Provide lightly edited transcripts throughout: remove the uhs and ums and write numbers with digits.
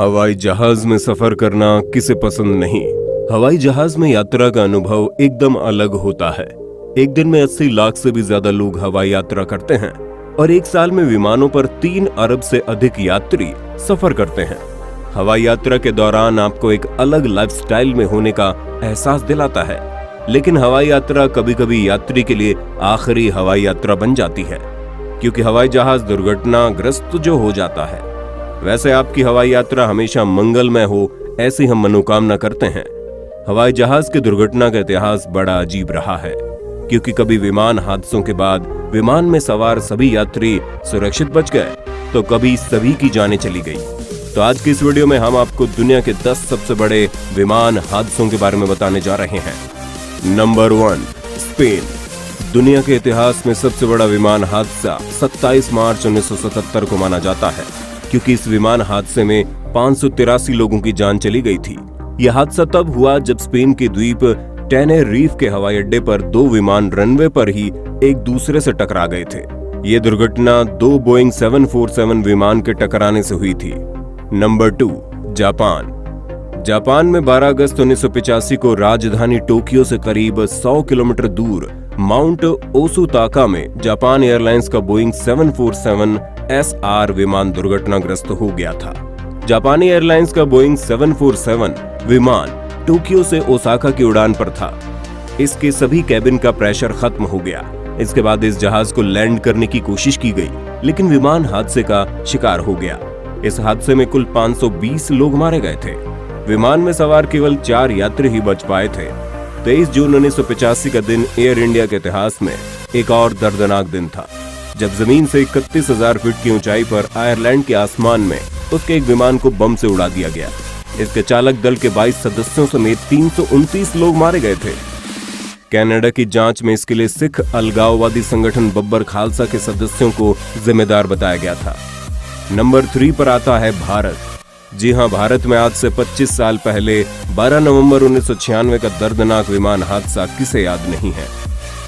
हवाई जहाज में सफर करना किसे पसंद नहीं। हवाई जहाज में यात्रा का अनुभव एकदम अलग होता है। एक दिन में 80 लाख से भी ज्यादा लोग हवाई यात्रा करते हैं और एक साल में विमानों पर 3 अरब से अधिक यात्री सफर करते हैं। हवाई यात्रा के दौरान आपको एक अलग लाइफस्टाइल में होने का एहसास दिलाता है, लेकिन हवाई यात्रा कभी कभी यात्री के लिए आखिरी हवाई यात्रा बन जाती है, क्योंकि हवाई जहाज दुर्घटनाग्रस्त जो हो जाता है। वैसे आपकी हवाई यात्रा हमेशा मंगलमय हो, ऐसी हम मनोकामना करते हैं। हवाई जहाज की दुर्घटना का इतिहास बड़ा अजीब रहा है, क्योंकि कभी विमान हादसों के बाद विमान में सवार सभी यात्री सुरक्षित बच गए, तो कभी सभी की जानें चली गई। तो आज की इस वीडियो में हम आपको दुनिया के 10 सबसे बड़े विमान हादसों के बारे में बताने जा रहे हैं। Number 1, Spain. दुनिया के इतिहास में सबसे बड़ा विमान हादसा 27 मार्च 1977 को माना जाता है, क्योंकि इस विमान हादसे में 583 लोगों की जान चली गई थी। यह हादसा तब हुआ जब स्पेन के द्वीप टेनेरीफ के हवाई अड्डे पर 2 विमान रनवे पर ही एक दूसरे से टकरा गए थे। यह दुर्घटना 2 बोइंग 747 विमान के टकराने से हुई थी। Number 2, Japan. जापान में 12 अगस्त 1985 को राजधानी टोक्यो से करीब 100 किलोमीटर दूर माउंट ओसुताका में जापान एयरलाइंस का बोइंग 747 SR विमान दुर्घटनाग्रस्त हो गया था। जापानी एयरलाइंस का बोइंग 747 विमान टोक्यो से ओसाका की उड़ान पर था। इसके सभी कैबिन का प्रेशर खत्म हो गया। इसके बाद इस जहाज को लैंड करने की कोशिश की गई, लेकिन विमान हादसे का शिकार हो गया। इस हादसे में कुल 520 लोग मारे गए थे। विमान में सवार केवल 4 यात्री ही बच पाए थे। 23 जून 1985 का दिन एयर इंडिया के इतिहास में एक और दर्दनाक दिन था, जब जमीन से 31,000 फीट की ऊंचाई पर आयरलैंड के आसमान में उसके एक विमान को बम से उड़ा दिया गया। इसके चालक दल के 22 सदस्यों समेत 329 लोग मारे गए थे। कनाडा की जांच में इसके लिए सिख अलगाववादी संगठन बब्बर खालसा के सदस्यों को जिम्मेदार बताया गया था। नंबर 3 पर आता है भारत। जी हां, भारत में आज से 25 साल पहले 12 नवंबर 1996 का दर्दनाक विमान हादसा किसे याद नहीं है।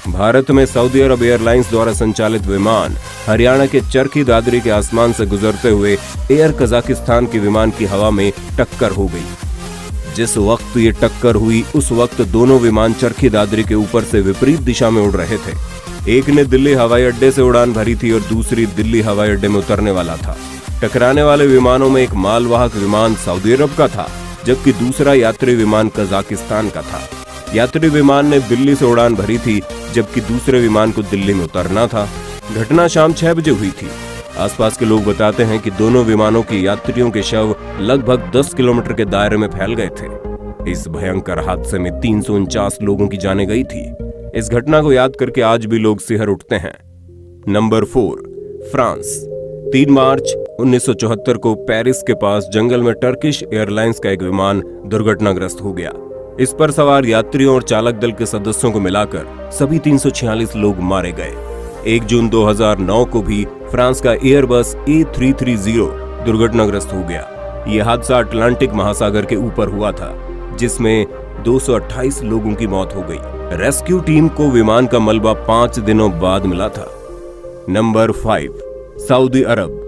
भारत में सऊदी अरब एयरलाइंस द्वारा संचालित विमान हरियाणा के चरखी दादरी के आसमान से गुजरते हुए एयर कजाकिस्तान के विमान की हवा में टक्कर हो गई। जिस वक्त ये टक्कर हुई, उस वक्त दोनों विमान चरखी दादरी के ऊपर से विपरीत दिशा में उड़ रहे थे। एक ने दिल्ली हवाई अड्डे से उड़ान भरी थी और दूसरी दिल्ली हवाई अड्डे में उतरने वाला था। टकराने वाले विमानों में एक मालवाहक विमान सऊदी अरब का था, जबकि दूसरा यात्री विमान कजाकिस्तान का था। यात्री विमान ने दिल्ली से उड़ान भरी थी, जबकि दूसरे विमान को दिल्ली में उतरना था। घटना शाम 6 बजे हुई थी। आसपास के लोग बताते हैं कि दोनों विमानों के यात्रियों के शव लगभग 10 किलोमीटर के दायरे में फैल गए थे। इस भयंकर हादसे में 349 लोगों की जानें गई थी। इस घटना को याद करके आज भी लोग सिहर उठते हैं। Number 4, France. 3 मार्च 1974 को पेरिस के पास जंगल में टर्किश एयरलाइंस का एक विमान दुर्घटनाग्रस्त हो गया। इस पर सवार यात्रियों और चालक दल के सदस्यों को मिलाकर सभी 346 लोग मारे गए। 1 जून 2009 को भी फ्रांस का एयरबस A330 दुर्घटनाग्रस्त हो गया। यह हादसा अटलांटिक महासागर के ऊपर हुआ था, जिसमें 228 लोगों की मौत हो गई। रेस्क्यू टीम को विमान का मलबा 5 दिनों बाद मिला था। नंबर 5, सऊदी अरब।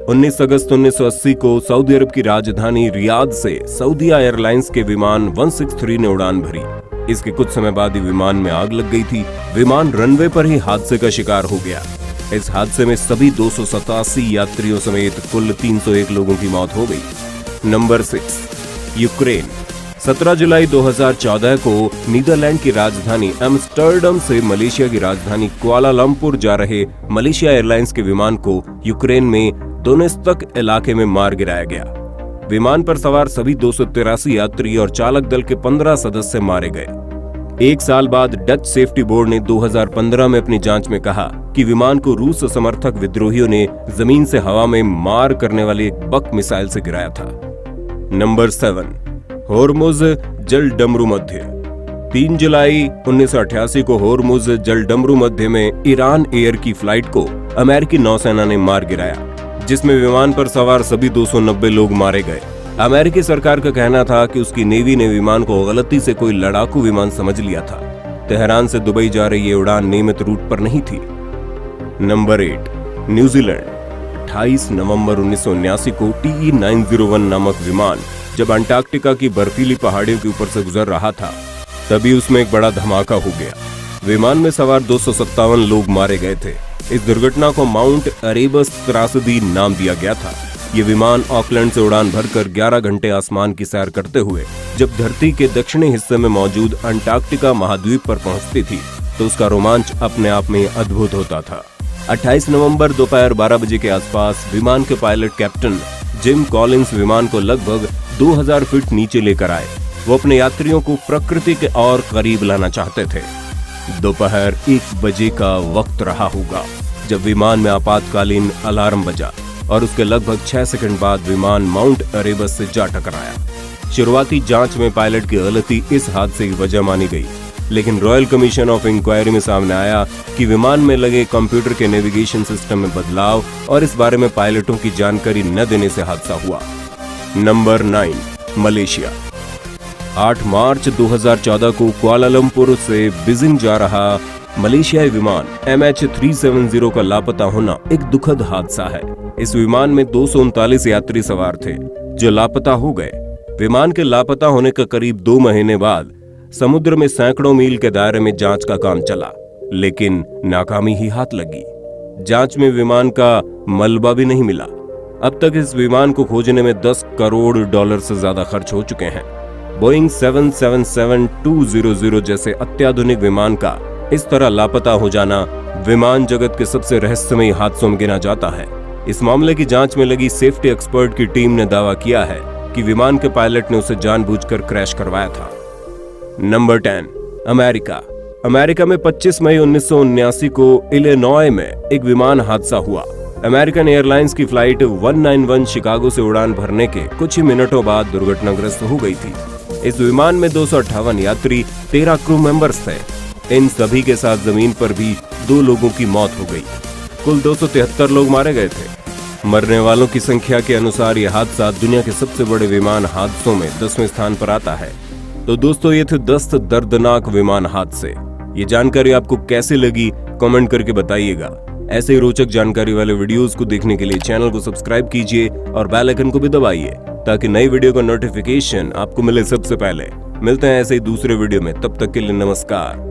19 अगस्त 1980 को सऊदी अरब की राजधानी रियाद से सऊदिया एयरलाइंस के विमान 163 ने उड़ान भरी। इसके कुछ समय बाद ही विमान में आग लग गई थी। विमान रनवे पर ही हादसे का शिकार हो गया। इस हादसे में सभी 287 यात्रियों समेत कुल 301 लोगों की मौत हो गई। Number 6, Ukraine. 17 जुलाई 2014 को नीदरलैंड की राजधानी एम्स्टर्डम से मलेशिया की राजधानी कुआलालंपुर जा रहे मलेशिया एयरलाइंस के विमान को यूक्रेन में दोनेत्स्क इलाके में मार गिराया गया। विमान पर सवार सभी 283 यात्री और चालक दल के 15 सदस्य मारे गए। 1 साल बाद डच सेफ्टी बोर्ड ने 2015 में अपनी जांच में कहा कि विमान को रूस समर्थक विद्रोहियों ने जमीन से हवा में मार करने वाली एक बक मिसाइल से गिराया था। नंबर 7, होर्मुज जलडमरू मध्य। 3 जुलाई 1988 को होर्मुज जलडमरू मध्य में ईरान एयर की फ्लाइट को अमेरिकी नौसेना ने मार गिराया, जिसमें विमान पर सवार सभी 290 लोग मारे गए। अमेरिकी सरकार का कहना था कि उसकी नेवी ने विमान को गलती से कोई लड़ाकू विमान समझ लिया था। तेहरान से दुबई जा रही ये उड़ान नियमित रूट पर नहीं थी। Number 8, New Zealand. 28 नवंबर 1979 को TE-901 नामक विमान जब अंटार्कटिका की बर्फीली पहाड़ियों के ऊपर से गुजर रहा था, तभी उसमें एक बड़ा धमाका हो गया। विमान में सवार 257 लोग मारे गए थे। इस दुर्घटना को माउंट अरेबस त्रासदी नाम दिया गया था। ये विमान ऑकलैंड से उड़ान भरकर 11 घंटे आसमान की सैर करते हुए जब धरती के दक्षिणी हिस्से में मौजूद अंटार्कटिका महाद्वीप पर पहुंचती थी तो उसका रोमांच अपने आप में अद्भुत होता था। 28 नवंबर दोपहर 12 बजे के आसपास विमान के पायलट कैप्टन जिम कॉलिंस विमान को लगभग 2000 फीट नीचे लेकर आए। वो अपने यात्रियों को प्रकृति के और करीब लाना चाहते थे। दोपहर 1 बजे का वक्त रहा होगा जब विमान में आपातकालीन अलार्म बजा और उसके लगभग 6 सेकंड बाद विमान माउंट अरेबस से जा टकराया। शुरुआती जांच में पायलट की गलती इस हादसे की वजह मानी गई, लेकिन रॉयल कमीशन ऑफ इंक्वायरी में सामने आया कि विमान में लगे कंप्यूटर के नेविगेशन सिस्टम में बदलाव और इस बारे में पायलटों की जानकारी न देने से हादसा हुआ। Number 9, Malaysia. 8 मार्च 2014 को कुआलालंपुर से बीजिंग जा रहा मलेशियाई विमान MH370 का लापता होना एक दुखद हादसा है। इस विमान में 239 यात्री सवार थे जो लापता हो गए। विमान के लापता होने का करीब 2 महीने बाद समुद्र में सैकड़ों मील के दायरे में जांच का काम चला, लेकिन नाकामी ही हाथ लगी। जांच में विमान का मलबा भी नहीं मिला। अब तक इस विमान को खोजने में $10 करोड़ से ज्यादा खर्च हो चुके हैं। बोइंग 777-200 जैसे अत्याधुनिक विमान का इस तरह लापता हो जाना विमान जगत के सबसे रहस्यमयी हादसों में गिना जाता है। इस मामले की जांच में लगी सेफ्टी एक्सपर्ट की टीम ने दावा किया है कि विमान के पायलट ने उसे जानबूझकर क्रैश करवाया था। Number 10, America. अमेरिका में 25 मई 1979 को इलिनॉय में एक विमान हादसा हुआ। अमेरिकन एयरलाइंस की फ्लाइट 191 शिकागो से उड़ान भरने के कुछ ही मिनटों बाद दुर्घटनाग्रस्त हो गई थी। इस विमान में 258 यात्री, 13 क्रू मेंबर्स थे। इन सभी के साथ जमीन पर भी 2 लोगों की मौत हो गई। कुल 273 लोग मारे गए थे। मरने वालों की संख्या के अनुसार यह हादसा दुनिया के सबसे बड़े विमान हादसों में 10वें स्थान पर आता है। तो दोस्तों, ये थे 10 दर्दनाक विमान हादसे। ये जानकारी आपको कैसे लगी कमेंट करके बताइएगा। ऐसे ही रोचक जानकारी वाले वीडियोस को देखने के लिए चैनल को सब्सक्राइब कीजिए और बेल आइकन को भी दबाइए ताकि नई वीडियो का नोटिफिकेशन आपको मिले सबसे पहले। मिलते हैं ऐसे ही दूसरे वीडियो में, तब तक के लिए नमस्कार।